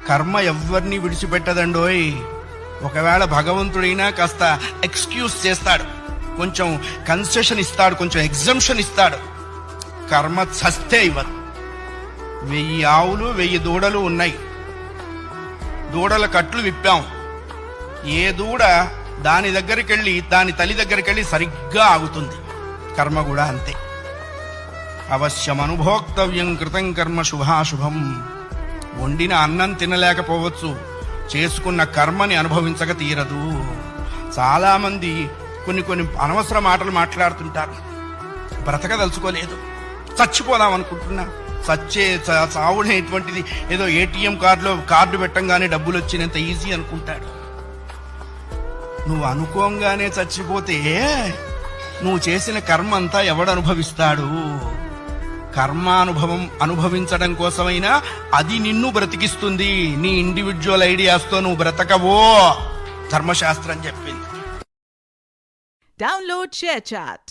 కర్మ ఎవ్వరిని విడిచిపెట్టదండోయ్. ఒకవేళ భగవంతుడైనా కాస్త ఎక్స్క్యూజ్ చేస్తాడు, కొంచెం కన్సెషన్ ఇస్తాడు, కొంచెం ఎగ్జంప్షన్ ఇస్తాడు. కర్మ చస్తే ఇవ్వదు. 1000 ఆవులు 1000 దూడలు ఉన్నాయి. దూడల కట్లు విప్పాం. ఏ దూడ దాని దగ్గరికి వెళ్ళి దాని తల్లి దగ్గరికి వెళ్ళి సరిగ్గా ఆగుతుంది. కర్మ కూడా అంతే. అవశ్యం అనుభోక్తవ్యం కృతం కర్మ శుభాశుభం. వండిన అన్నం తినలేకపోవచ్చు, చేసుకున్న కర్మని అనుభవించక తీరదు. చాలా మంది కొన్ని అనవసర మాటలు మాట్లాడుతుంటారు. బ్రతకదలుచుకోలేదు, చచ్చిపోదాం అనుకుంటున్నా. చావుడేటువంటిది ఏదో ఏటీఎం కార్డు పెట్టంగానే డబ్బులు వచ్చినంత ఈజీ అనుకుంటాడు. నువ్వు అనుకోంగానే చచ్చిపోతే నువ్వు చేసిన కర్మ అంతా ఎవడు అనుభవిస్తాడు? కర్మానుభవం అనుభవించడం కోసమైనా అది నిన్ను బ్రతికిస్తుంది. నీ ఇండివిడ్యువల్ ఐడియాస్తో నువ్వు బ్రతకవో ధర్మశాస్త్రం చెప్పింది. Download ShareChat.